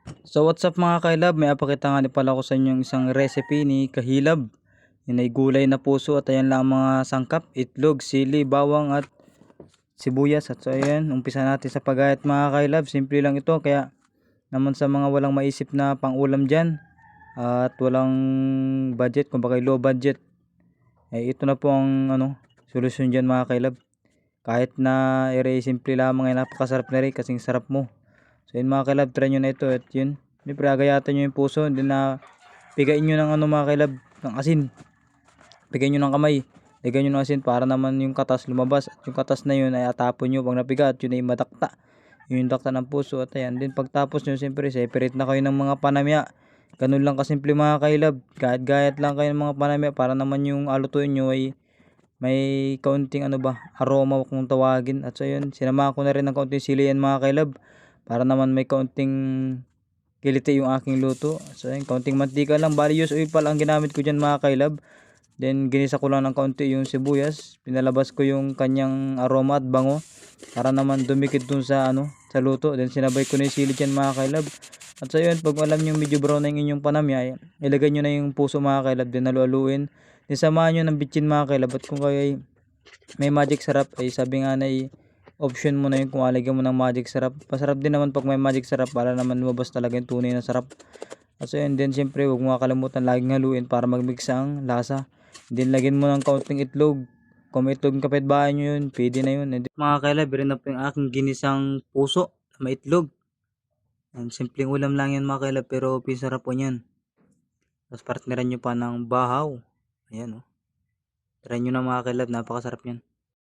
So what's up mga kailab, may apakita nga pala ako sa inyo isang recipe ni Kahilab. Yun ay gulay na puso at ayan lang ang mga sangkap, itlog, sili, bawang at sibuyas. At so ayan, umpisa natin sa paggayat mga kailab. Simple lang ito, kaya naman sa mga walang maisip na pang-ulam dyan at walang budget, kumbaga low budget, ito na po ang solusyon dyan mga kailab. Kahit na simple lamang ay napakasarap na rin kasing sarap mo. So yun mga kailab, try nyo na ito at yun. Siyempre agayatan nyo yung puso, hindi na pigain nyo ng mga kailab, ng asin. Pigain nyo ng kamay, lagyan nyo ng asin para naman yung katas lumabas. At yung katas na yun ay atapon nyo pag napiga at yun ay madakta. Yun yung dakta ng puso at ayan. Din pagtapos nyo, siyempre separate na kayo ng mga panamya. Ganun lang kasimple mga kailab. Gayat lang kayo ng mga panamya para naman yung alutuin nyo ay may kaunting aroma kung tawagin. At so yun, sinama ko na rin ng kaunting sili yan mga kailab para naman may kaunting kiliti yung aking luto. So yun, kaunting mantika lang, bali use oil pala ang ginamit ko dyan mga kailab. Then ginisa ko lang ng kaunti yung sibuyas, pinalabas ko yung kanyang aroma at bango para naman dumikit dun sa sa luto. Then sinabay ko na yung sili dyan mga kailab. At so yun, pag alam nyo medyo brown na yung inyong panamya, ilagay nyo na yung puso mga kailab, then halu-haluin. Then samahan nyo ng bitchin mga kailab. At kung kayo may magic sarap, ay sabi nga na option mo na yun kung alagyan mo ng magic sarap. Pasarap din naman pag may magic sarap para naman lumabas talaga yung tunay na sarap. At so yun, then siyempre huwag mo kakalimutan laging haluin para magmix ang lasa. Then lagyan mo ng kaunting itlog. Kung may itlog ng kapitbahay nyo yun, pwede na yun. And then, mga kailab, rin na po yung aking ginisang puso na may itlog. And simpleng ulam lang yan mga kailab, pero pisarap po yan. Tapos partneran nyo pa ng bahaw. Ayan o. Try nyo na mga kailab, napakasarap yan.